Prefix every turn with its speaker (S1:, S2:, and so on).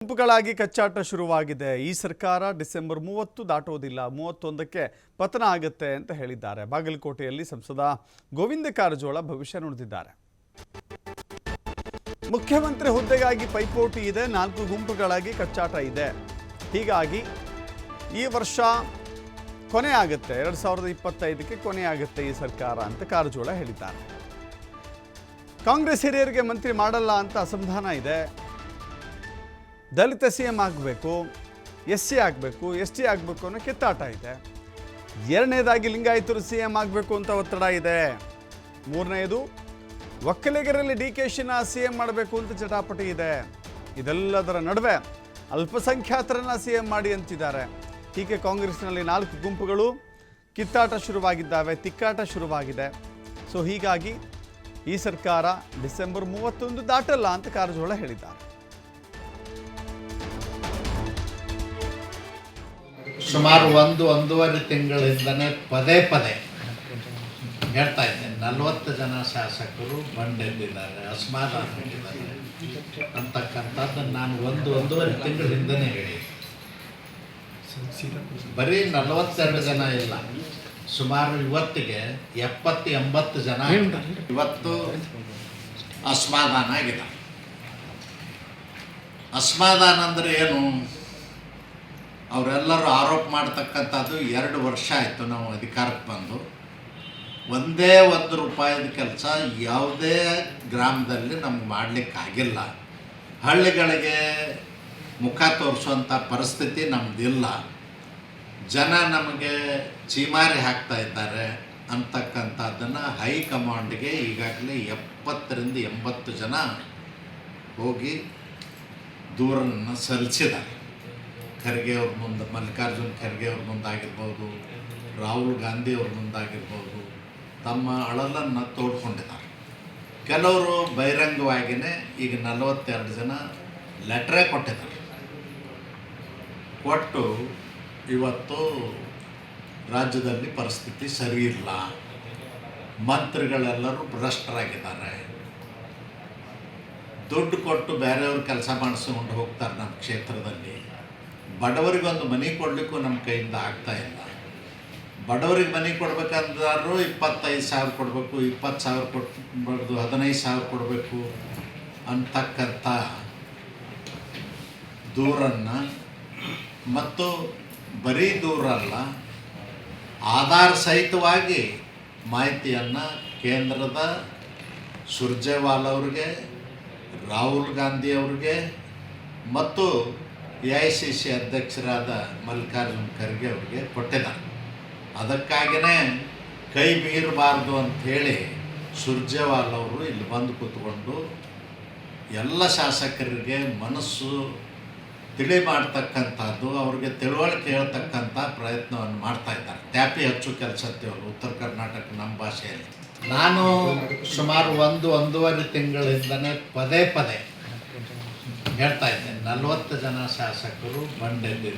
S1: ಗುಂಪುಗಳಾಗಿ ಕಚ್ಚಾಟ ಶುರುವಾಗಿದೆ. ಈ ಸರ್ಕಾರ ಡಿಸೆಂಬರ್ 30 ದಾಟೋದಿಲ್ಲ, 31ಕ್ಕೆ ಪತನ ಆಗುತ್ತೆ ಅಂತ ಹೇಳಿದ್ದಾರೆ. ಬಾಗಲಕೋಟೆಯಲ್ಲಿ ಸಂಸದ ಗೋವಿಂದ ಕಾರಜೋಳ ಭವಿಷ್ಯ ನುಡಿದಿದ್ದಾರೆ. ಮುಖ್ಯಮಂತ್ರಿ ಹುದ್ದೆಗಾಗಿ ಪೈಪೋಟಿ ಇದೆ, 4 ಗುಂಪುಗಳಾಗಿ ಕಚ್ಚಾಟ ಇದೆ. ಹೀಗಾಗಿ ಈ ವರ್ಷ ಕೊನೆ ಆಗುತ್ತೆ, 2025ಕ್ಕೆ ಕೊನೆ ಆಗುತ್ತೆ ಈ ಸರ್ಕಾರ ಅಂತ ಕಾರಜೋಳ ಹೇಳಿದ್ದಾರೆ. ಕಾಂಗ್ರೆಸ್ ಹಿರಿಯರಿಗೆ ಮಂತ್ರಿ ಮಾಡಲ್ಲ ಅಂತ ಅಸಮಾಧಾನ ಇದೆ. ದಲಿತ ಸಿಎಂ ಆಗಬೇಕು, SC ಆಗಬೇಕು, ST ಆಗಬೇಕು ಅನ್ನೋ ಕಿತ್ತಾಟ ಇದೆ. ಎರಡನೇದಾಗಿ ಲಿಂಗಾಯತರು ಸಿಎಂ ಆಗಬೇಕು ಅಂತ ಒತ್ತಡ ಇದೆ. ಮೂರನೇದು ಒಕ್ಕಲಿಗರಲ್ಲಿ DKಶಿನ ಸಿಎಂ ಮಾಡಬೇಕು ಅಂತ ಚಟಾಪಟಿ ಇದೆ. ಇದೆಲ್ಲದರ ನಡುವೆ ಅಲ್ಪಸಂಖ್ಯಾತರನ್ನ ಸಿಎಂ ಮಾಡಿ ಅಂತಿದ್ದಾರೆ. ಹೀಗೆ ಕಾಂಗ್ರೆಸ್ನಲ್ಲಿ 4 ಗುಂಪುಗಳು ಕಿತ್ತಾಟ ಶುರುವಾಗಿದ್ದಾವೆ, ತಿಕ್ಕಾಟ ಶುರುವಾಗಿದೆ. ಸೊ ಹೀಗಾಗಿ ಈ ಸರ್ಕಾರ ಡಿಸೆಂಬರ್ 31 ದಾಟಲ್ಲ ಅಂತ ಕಾರಜೋಳ ಹೇಳಿದ್ದಾರೆ.
S2: ಸುಮಾರು 1-1.5 ತಿಂಗಳಿಂದನೇ ಪದೇ ಹೇಳ್ತಾ ಇದ್ದೇನೆ, 40 ಜನ ಶಾಸಕರು ಬಂಡೆದ್ದಿದ್ದಾರೆ, ಅಸಮಾಧಾನವಾಗಿದ್ದಾರೆ ಅಂತಕ್ಕಂಥದ್ದನ್ನು ನಾನು 1-1.5 ತಿಂಗಳಿಂದನೇ ಹೇಳಿ. ಬರೀ 42 ಜನ ಇಲ್ಲ, ಸುಮಾರು ಇವತ್ತಿಗೆ 70-80 ಜನ ಇವತ್ತು ಅಸಮಾಧಾನ ಆಗಿದೆ. ಅಸಮಾಧಾನ ಅಂದರೆ ಏನು? ಅವರೆಲ್ಲರೂ ಆರೋಪ ಮಾಡ್ತಕ್ಕಂಥದ್ದು 2 ವರ್ಷ ಆಯಿತು ನಾವು ಅಧಿಕಾರಕ್ಕೆ ಬಂದು. ಒಂದೇ ₹1 ಕೆಲಸ ಯಾವುದೇ ಗ್ರಾಮದಲ್ಲಿ ನಮ್ಗೆ ಮಾಡಲಿಕ್ಕಾಗಿಲ್ಲ. ಹಳ್ಳಿಗಳಿಗೆ ಮುಖ ತೋರಿಸುವಂಥ ಪರಿಸ್ಥಿತಿ ನಮ್ಮದಿಲ್ಲ. ಜನ ನಮಗೆ ಚೀಮಾರಿ ಹಾಕ್ತಾ ಇದ್ದಾರೆ ಅಂತಕ್ಕಂಥದ್ದನ್ನು ಹೈಕಮಾಂಡ್ಗೆ ಈಗಾಗಲೇ 70-80 ಜನ ಹೋಗಿ ದೂರನ್ನು ಸಲ್ಲಿಸಿದ್ದಾರೆ. ಖರ್ಗೆ ಅವ್ರ ಮುಂದೆ, ಮಲ್ಲಿಕಾರ್ಜುನ್ ಖರ್ಗೆ ಅವ್ರ ಮುಂದಾಗಿರ್ಬೋದು, ರಾಹುಲ್ ಗಾಂಧಿ ಅವ್ರ ಮುಂದಾಗಿರ್ಬೋದು, ತಮ್ಮ ಅಳಲನ್ನು ತೋಡ್ಕೊಂಡಿದ್ದಾರೆ. ಕೆಲವರು ಬಹಿರಂಗವಾಗಿಯೇ ಈಗ 42 ಜನ ಲೆಟ್ರೇ ಕೊಟ್ಟಿದ್ದಾರೆ. ಕೊಟ್ಟು ಇವತ್ತು ರಾಜ್ಯದಲ್ಲಿ ಪರಿಸ್ಥಿತಿ ಸರಿ ಇಲ್ಲ, ಮಂತ್ರಿಗಳೆಲ್ಲರೂ ಭ್ರಷ್ಟರಾಗಿದ್ದಾರೆ, ದುಡ್ಡು ಕೊಟ್ಟು ಬೇರೆಯವ್ರು ಕೆಲಸ ಮಾಡಿಸ್ಕೊಂಡು ಹೋಗ್ತಾರೆ. ನಮ್ಮ ಕ್ಷೇತ್ರದಲ್ಲಿ ಬಡವರಿಗೊಂದು ಮನೆ ಕೊಡಲಿಕ್ಕೂ ನಮ್ಮ ಕೈಯಿಂದ ಆಗ್ತಾ ಇಲ್ಲ. ಬಡವರಿಗೆ ಮನೆ ಕೊಡ್ಬೇಕಂದ್ರೂ 25,000 ಕೊಡಬೇಕು, 20,000 ಕೊಡ್ಬಾರ್ದು, 15,000 ಕೊಡಬೇಕು ಅಂತಕ್ಕಂಥ ದೂರನ್ನು, ಮತ್ತು ಬರೀ ದೂರ ಅಲ್ಲ, ಆಧಾರ ಸಹಿತವಾಗಿ ಮಾಹಿತಿಯನ್ನು ಕೇಂದ್ರದ ಸುರ್ಜೇವಾಲಾ ಅವ್ರಿಗೆ, ರಾಹುಲ್ ಗಾಂಧಿ ಅವ್ರಿಗೆ ಮತ್ತು AICC ಅಧ್ಯಕ್ಷರಾದ ಮಲ್ಲಿಕಾರ್ಜುನ್ ಖರ್ಗೆ ಅವರಿಗೆ ಕೊಟ್ಟಿದ್ದಾರೆ. ಅದಕ್ಕಾಗಿಯೇ ಕೈ ಮೀರಬಾರ್ದು ಅಂಥೇಳಿ ಸುರ್ಜೇವಾಲಾ ಅವರು ಇಲ್ಲಿ ಬಂದು ಕೂತ್ಕೊಂಡು ಎಲ್ಲ ಶಾಸಕರಿಗೆ ಮನಸ್ಸು ತಿಳಿ ಮಾಡ್ತಕ್ಕಂಥದ್ದು, ಅವ್ರಿಗೆ ತಿಳುವಳಿಕೆ ಹೇಳ್ತಕ್ಕಂಥ ಪ್ರಯತ್ನವನ್ನು ಮಾಡ್ತಾ ಇದ್ದಾರೆ. ಟ್ಯಾಪಿ ಹಚ್ಚು ಕೆಲಸತ್ತೇವರು ಉತ್ತರ ಕರ್ನಾಟಕ ನಮ್ಮ ಭಾಷೆಯಲ್ಲಿ. ನಾನು ಸುಮಾರು 1-1.5 ತಿಂಗಳಿಂದನೇ ಪದೇ ಹೇಳ್ತಾ ಇದ್ದೇನೆ, 40 ಜನ ಶಾಸಕರು ಬಂಡೆದ್ದಿದ್ದಾರೆ.